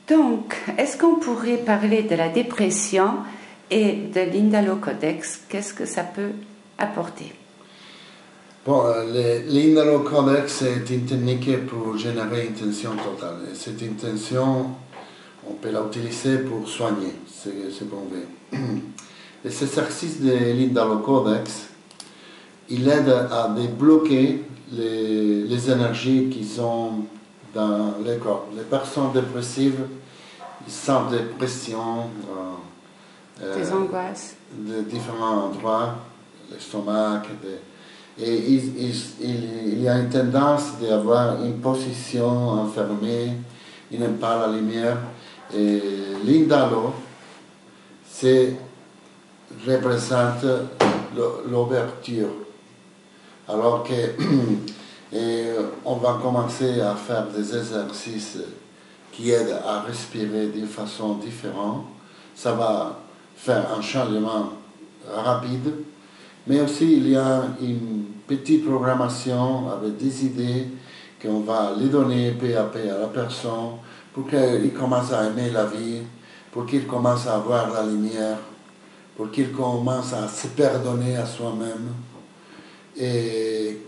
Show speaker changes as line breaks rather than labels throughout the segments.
Donc, est-ce qu'on pourrait parler de la dépression et de l'Indalo-Codex? Qu'est-ce que ça peut apporter?
Bon, l'Indalo-Codex est une technique pour générer une tension totale. Et cette intention, on peut l'utiliser pour soigner, c'est bon. Les exercices de l'Indalo-Codex, il aide à débloquer les énergies qui sont dans le corps. Les personnes dépressives, ils sentent des pressions,
des angoisses
de différents endroits, l'estomac, et il y a une tendance d'avoir une position enfermée, ils n'aiment pas la lumière. Et l'Indalo, représente l'ouverture. Alors que on va commencer à faire des exercices qui aident à respirer d'une façon différente. Ça va faire un changement rapide, mais aussi il y a une petite programmation avec des idées qu'on va lui donner peu à peu à la personne pour qu'il commence à aimer la vie, pour qu'il commence à avoir la lumière, pour qu'il commence à se pardonner à soi-même et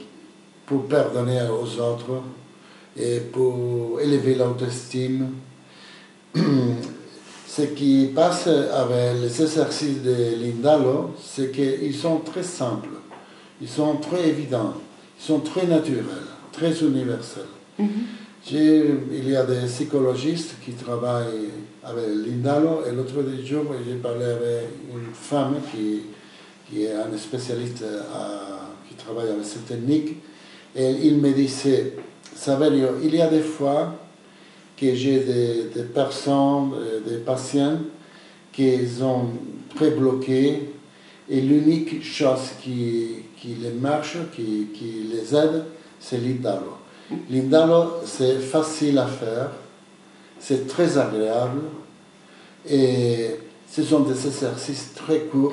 pour pardonner aux autres et pour élever l'autostime. Ce qui passe avec les exercices de l'Indalo, c'est qu'ils sont très simples, ils sont très évidents, ils sont très naturels, très universels. Il y a des psychologistes qui travaillent avec l'Indalo et l'autre jour, j'ai parlé avec une femme qui est un spécialiste qui travaille avec cette technique et il me disait, Saverio, il y a des fois que j'ai des personnes, des patients qui sont très bloqués et l'unique chose qui les marche, qui les aide, c'est l'Indalo. L'Indalo, c'est facile à faire, c'est très agréable et ce sont des exercices très courts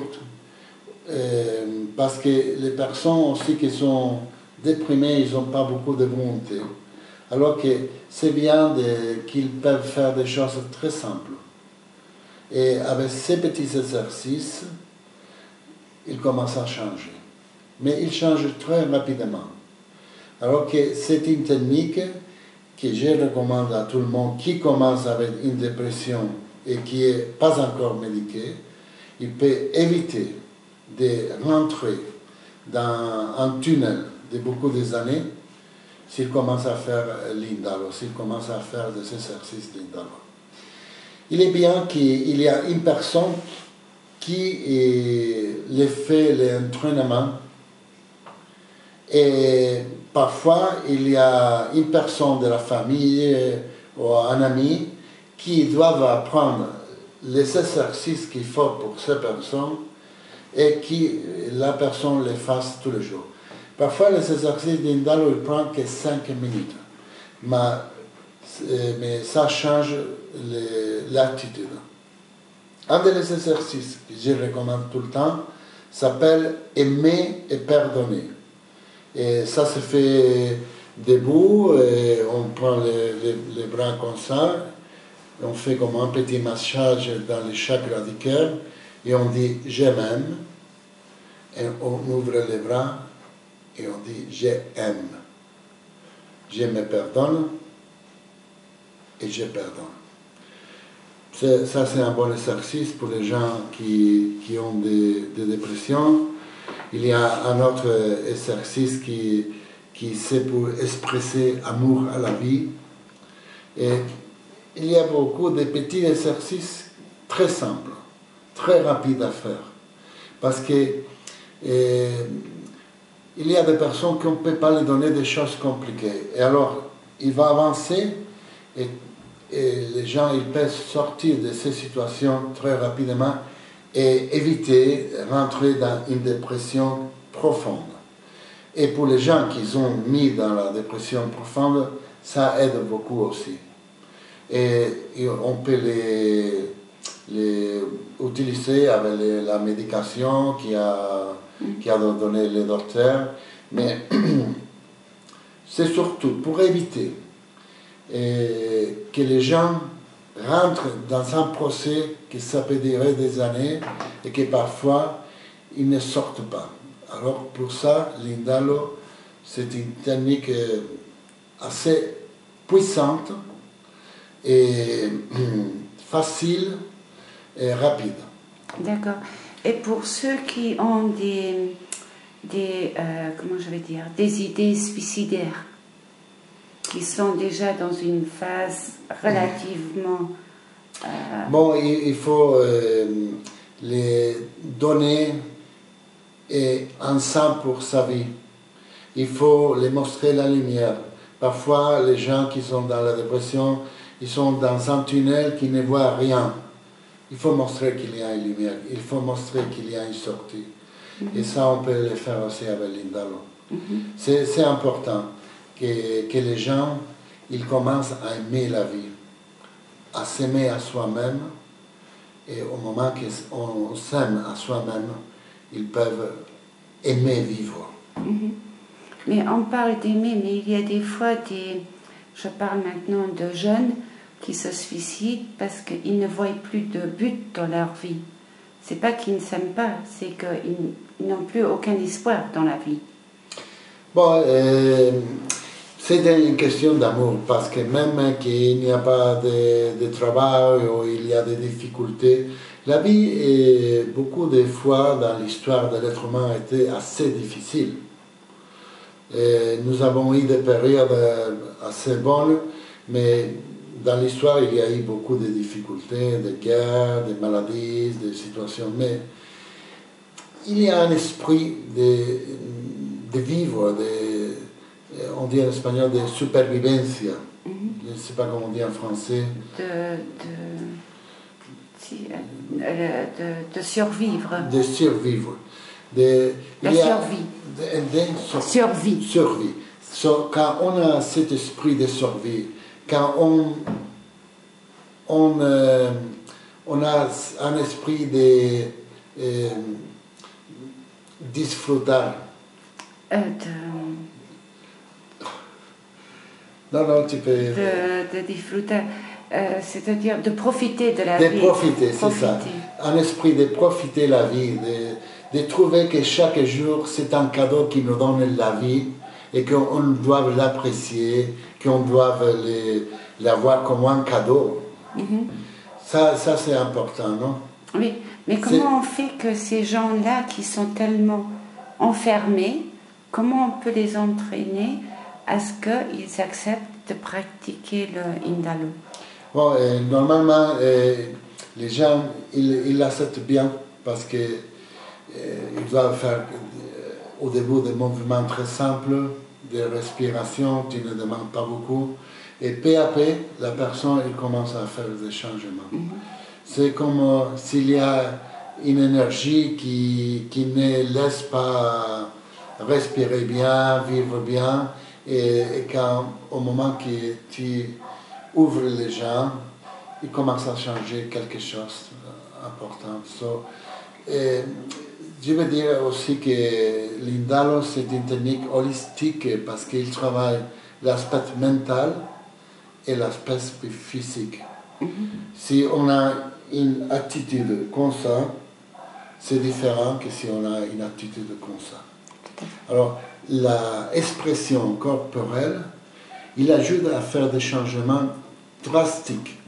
parce que les personnes aussi qui sont déprimées, ils n'ont pas beaucoup de volonté. Alors que c'est bien qu'ils peuvent faire des choses très simples. Et avec ces petits exercices, ils commencent à changer. Mais ils changent très rapidement. Alors que c'est une technique que je recommande à tout le monde qui commence avec une dépression et qui n'est pas encore médiqué. Il peut éviter de rentrer dans un tunnel de beaucoup d'années s'il commence à faire l'Indalo, s'il commence à faire des exercices d'Indalo. Il est bien qu'il y a une personne qui les fait l'entraînement et parfois il y a une personne de la famille ou un ami qui doivent apprendre les exercices qu'il faut pour ces personnes et que la personne les fasse tous les jours. Parfois, les exercices d'Indalo, ils prennent que 5 minutes, mais ça change l'attitude. Un des exercices que je recommande tout le temps s'appelle aimer et pardonner. Et ça se fait debout, et on prend les bras comme ça, on fait comme un petit massage dans les chakras du cœur, et on dit « je m'aime », et on ouvre les bras, et on dit « j'aime ». Je me pardonne, et je pardonne. Ça, c'est un bon exercice pour les gens qui ont des dépressions. Il y a un autre exercice qui c'est pour exprimer amour à la vie. Et il y a beaucoup de petits exercices très simples, très rapides à faire. Parce que il y a des personnes qu'on ne peut pas leur donner des choses compliquées. Et alors, il va avancer et les gens ils peuvent sortir de ces situations très rapidement et éviter de rentrer dans une dépression profonde. Et pour les gens qui sont mis dans la dépression profonde, ça aide beaucoup aussi. Et on peut les utiliser avec la médication qui a donné le docteur, mais c'est surtout pour éviter que les gens rentrent dans un procès que ça peut durer des années et que parfois ils ne sortent pas. Alors pour ça, l'Indalo, c'est une technique assez puissante et facile et rapide.
D'accord. Et pour ceux qui ont comment je vais dire, des idées suicidaires, qui sont déjà dans une phase relativement...
Bon, il faut les donner un sens pour sa vie. Il faut les montrer la lumière. Parfois, les gens qui sont dans la dépression, ils sont dans un tunnel qui ne voient rien. Il faut montrer qu'il y a une lumière, il faut montrer qu'il y a une sortie. Et ça, on peut le faire aussi avec l'Indalo. C'est important que les gens ils commencent à aimer la vie, à s'aimer à soi-même. Et au moment qu'on s'aime à soi-même, ils peuvent aimer vivre.
Mais on parle d'aimer, mais il y a des fois je parle maintenant de jeunes qui se suicident parce qu'ils ne voient plus de but dans leur vie. C'est pas qu'ils ne s'aiment pas, c'est qu'ils n'ont plus aucun espoir dans la vie.
Bon, c'est une question d'amour, parce que même qu'il n'y a pas de travail ou il y a des difficultés, la vie, beaucoup de fois dans l'histoire de l'être humain, a été assez difficile. Et nous avons eu des périodes assez bonnes, mais dans l'histoire, il y a eu beaucoup de difficultés, de guerres, de maladies, de situations. Mais il y a un esprit de vivre, on dit en espagnol de supervivencia. Je ne sais pas comment on dit en français.
De survivre.
De survivre.
Survie.
Survie. Quand on a cet esprit de survie, quand on a un esprit de disfrutar. Non, tu peux...
De disfruter, c'est-à-dire de profiter de la vie.
De profiter, c'est ça. Un esprit de profiter la vie, de trouver que chaque jour, c'est un cadeau qui nous donne la vie et qu'on doit l'apprécier, qu'on doit l'avoir comme un cadeau. Ça c'est important, non?
Oui, mais comment on fait que ces gens-là qui sont tellement enfermés, comment on peut les entraîner à ce qu'ils acceptent de pratiquer le Indalo?
Bon, normalement, les gens, ils l'acceptent bien parce qu'ils doivent faire au début des mouvements très simples, de respiration, tu ne demandes pas beaucoup. Et peu à peu, la personne elle commence à faire des changements. C'est comme s'il y a une énergie qui ne laisse pas respirer bien, vivre bien. Et quand, au moment que tu ouvres les gens, il commence à changer quelque chose d'important. Je veux dire aussi que l'Indalo, c'est une technique holistique parce qu'il travaille l'aspect mental et l'aspect physique. Si on a une attitude comme ça, c'est différent que si on a une attitude comme ça. Alors, l'expression corporelle, il ajoute à faire des changements drastiques.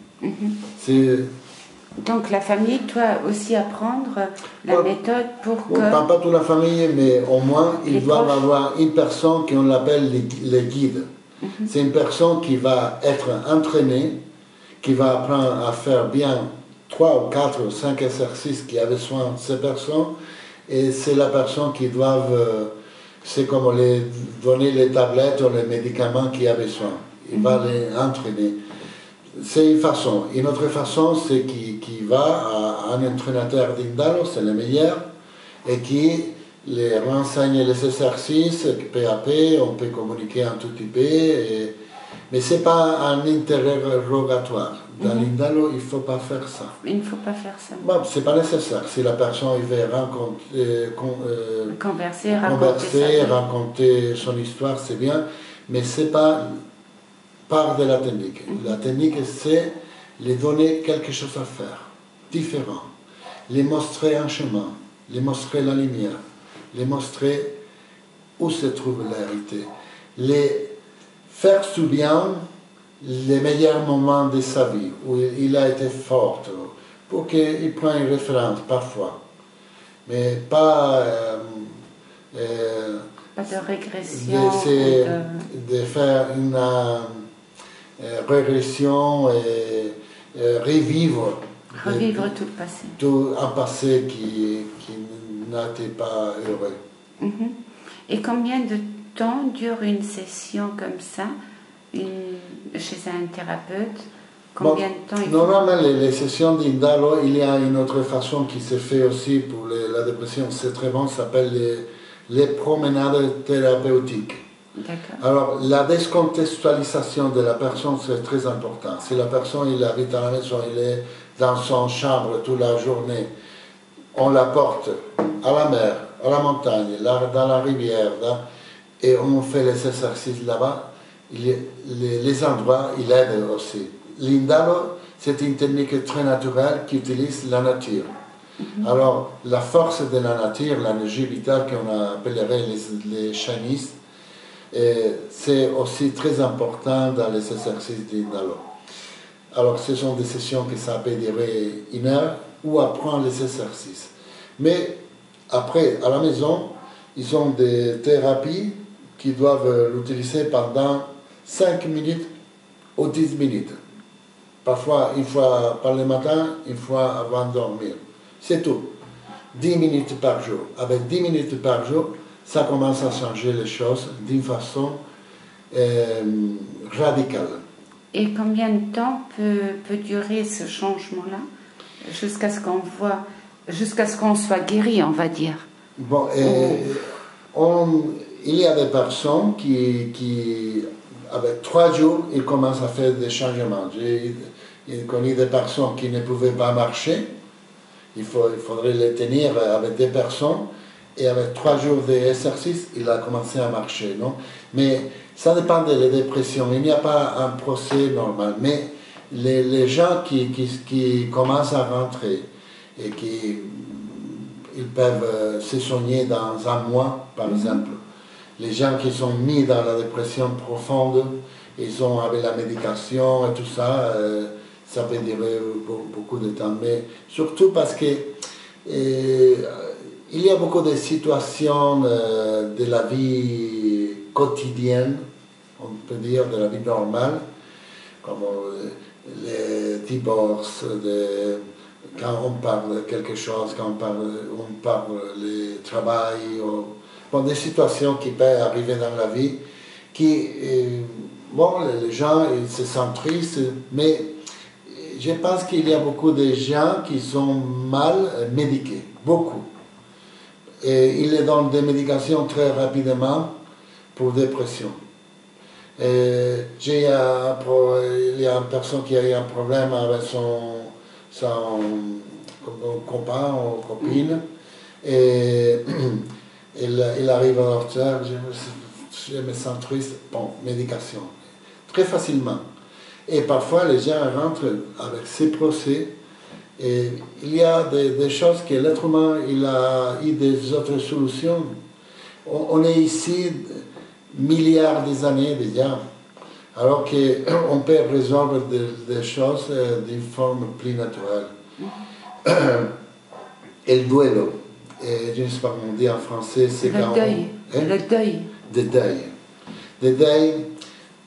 Donc la famille doit aussi apprendre la méthode pour que...
Pas toute la famille, mais au moins, ils doivent avoir une personne qu'on appelle les guides. C'est une personne qui va être entraînée, qui va apprendre à faire bien 3 ou 4 ou 5 exercices qui a besoin de ces personnes. Et c'est la personne qui doit, c'est comme donner les tablettes ou les médicaments qu'il a besoin. Il va les entraîner. C'est une façon. Une autre façon, c'est qu'il va à un entraîneur d'Indalo, c'est le meilleur, et qui les renseigne les exercices, peu à peu, on peut communiquer un tout petit peu, mais ce n'est pas un interrogatoire. Dans l'Indalo, il ne faut pas faire ça.
Il ne faut pas faire ça.
Bon, ce n'est pas nécessaire. Si la personne veut converser, raconter son histoire, c'est bien, mais ce n'est pas part de la technique. La technique, c'est les donner quelque chose à faire, différent, les montrer un chemin, les montrer la lumière, les montrer où se trouve la vérité, les faire souvenir les meilleurs moments de sa vie, où il a été fort, pour qu'il prenne une référence parfois, mais pas...
pas de régression.
De faire une régression et revivre
tout le passé.
Tout un passé qui n'était pas heureux.
Et combien de temps dure une session comme ça chez un thérapeute? Combien de temps
Normalement, les sessions d'Indalo, il y a une autre façon qui se fait aussi pour la dépression, c'est très bon, ça s'appelle les promenades thérapeutiques. Alors, la décontextualisation de la personne, c'est très important. Si la personne il habite à la maison, il est dans son chambre toute la journée, on la porte à la mer, à la montagne, dans la rivière, et on fait les exercices là-bas, les endroits, il aide aussi. L'Indalo, c'est une technique très naturelle qui utilise la nature. Alors, la force de la nature, l'énergie vitale qu'on appellerait les chanistes, c'est aussi très important dans les exercices d'Indalo. Alors, ce sont des sessions qui ça peut durer 1 heure ou apprendre les exercices. Mais après, à la maison, ils ont des thérapies qui doivent l'utiliser pendant 5 minutes ou 10 minutes. Parfois, une fois par le matin, une fois avant de dormir. C'est tout. 10 minutes par jour. Avec 10 minutes par jour, ça commence à changer les choses d'une façon radicale.
Et combien de temps peut durer ce changement-là jusqu'à ce qu'on voit, jusqu'à ce qu'on soit guéri, on va dire?
Bon, il y a des personnes qui avec 3 jours, ils commencent à faire des changements. J'ai connu des personnes qui ne pouvaient pas marcher. Il faudrait les tenir avec des personnes. Et avec 3 jours d'exercice, il a commencé à marcher. Non? Mais ça dépend de la dépression. Il n'y a pas un procès normal. Mais les gens qui commencent à rentrer et qui ils peuvent se soigner dans 1 mois, par exemple. Les gens qui sont mis dans la dépression profonde, ils sont avec la médication et tout ça, ça peut durer beaucoup de temps. Mais surtout parce que il y a beaucoup de situations de la vie quotidienne, on peut dire de la vie normale, comme les divorces, quand on parle de quelque chose, quand on parle du travail, des situations qui peuvent arriver dans la vie, qui, les gens ils se sentent tristes, mais je pense qu'il y a beaucoup de gens qui sont mal médiqués, beaucoup. Et ils les donnent des médications très rapidement pour dépression. Il y a une personne qui a eu un problème avec son copain ou copine, et il arrive à docteur, je me sens triste, bon, médication, très facilement. Et parfois les gens rentrent avec ces procès, et il y a des choses que l'être humain il a eu des autres solutions. On est ici milliards d'années déjà, alors qu'on peut résoudre des choses d'une forme plus naturelle. Et le duelo, je ne sais pas comment on dit en français, c'est
le deuil. Le deuil.
Le deuil,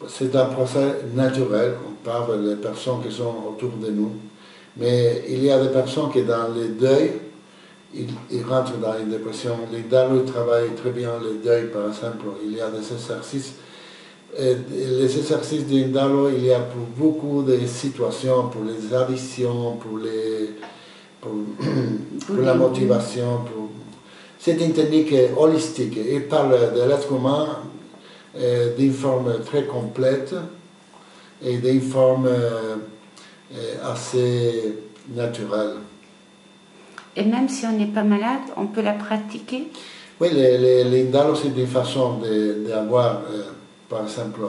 c'est un procès naturel, on parle des personnes qui sont autour de nous, mais il y a des personnes qui dans le deuil, ils rentrent dans une dépression. L'Indalo travaille très bien le deuil, par exemple, il y a des exercices. Les exercices d'Indalo, il y a pour beaucoup de situations, pour les addictions, pour la motivation. C'est une technique holistique. Il parle de l'être humain d'une forme très complète et d'une forme assez naturelle.
Et même si on n'est pas malade, on peut la pratiquer?
Oui, l'Indalo, c'est une façon d'avoir, par exemple,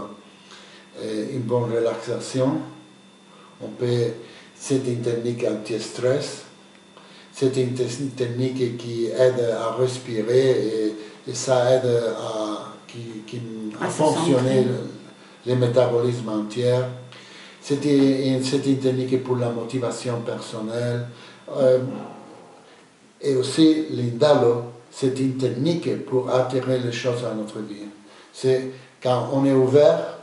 une bonne relaxation, C'est une technique anti-stress, c'est une technique qui aide à respirer et ça aide à fonctionner le métabolisme entier. C'est une technique pour la motivation personnelle. Et aussi l'Indalo, c'est une technique pour attirer les choses à notre vie. C'est quand on est ouvert,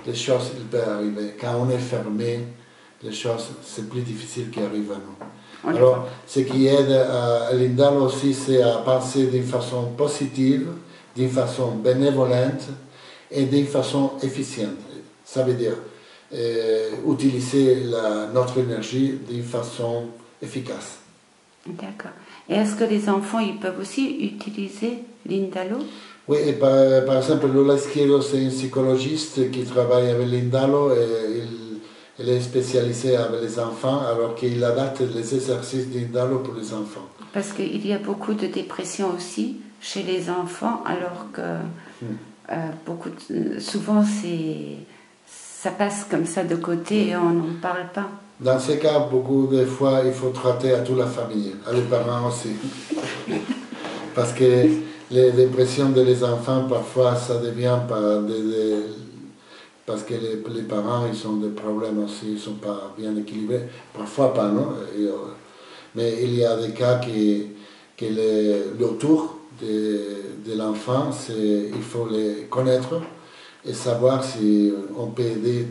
les choses peuvent arriver. Quand on est fermé, les choses, c'est plus difficile qui arrivent à nous. Alors, ce qui aide à l'Indalo aussi, c'est à penser d'une façon positive, d'une façon bénévolente et d'une façon efficiente. Ça veut dire utiliser notre énergie d'une façon efficace.
D'accord. Et est-ce que les enfants, ils peuvent aussi utiliser l'Indalo?
Oui, et par exemple, Lola Schiedo, c'est une psychologiste qui travaille avec l'Indalo et elle est spécialisée avec les enfants, alors qu'il adapte les exercices d'Indalo pour les enfants.
Parce qu'il y a beaucoup de dépression aussi chez les enfants, alors que souvent ça passe comme ça de côté et on n'en parle pas.
Dans ces cas, beaucoup de fois, il faut traiter à toute la famille, à les parents aussi. Parce que les dépressions des enfants, parfois, ça devient parce que les parents, ils ont des problèmes aussi, ils ne sont pas bien équilibrés. Parfois pas, non? Mais il y a des cas que l'autour de l'enfant, il faut les connaître et savoir si on peut aider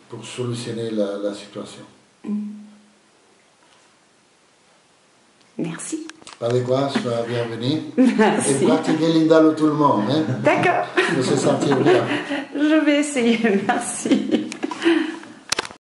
pour solutionner la situation.
Merci.
Pas de quoi, sois bienvenue.
Merci.
Et pratiquez l'Indalo tout le monde. Hein?
D'accord.
Pour se sentir bien.
Je vais essayer, merci.